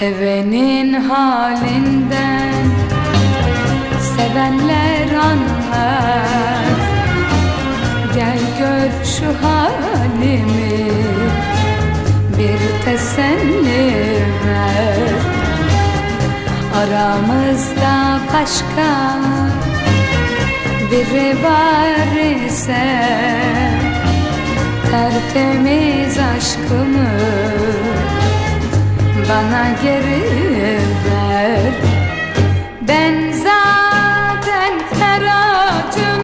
Sevenin halinden sevenler anlar. Gel gör şu halimi, bir teselli ver. Aramızda başka biri var ise tertemiz aşkımı bana geri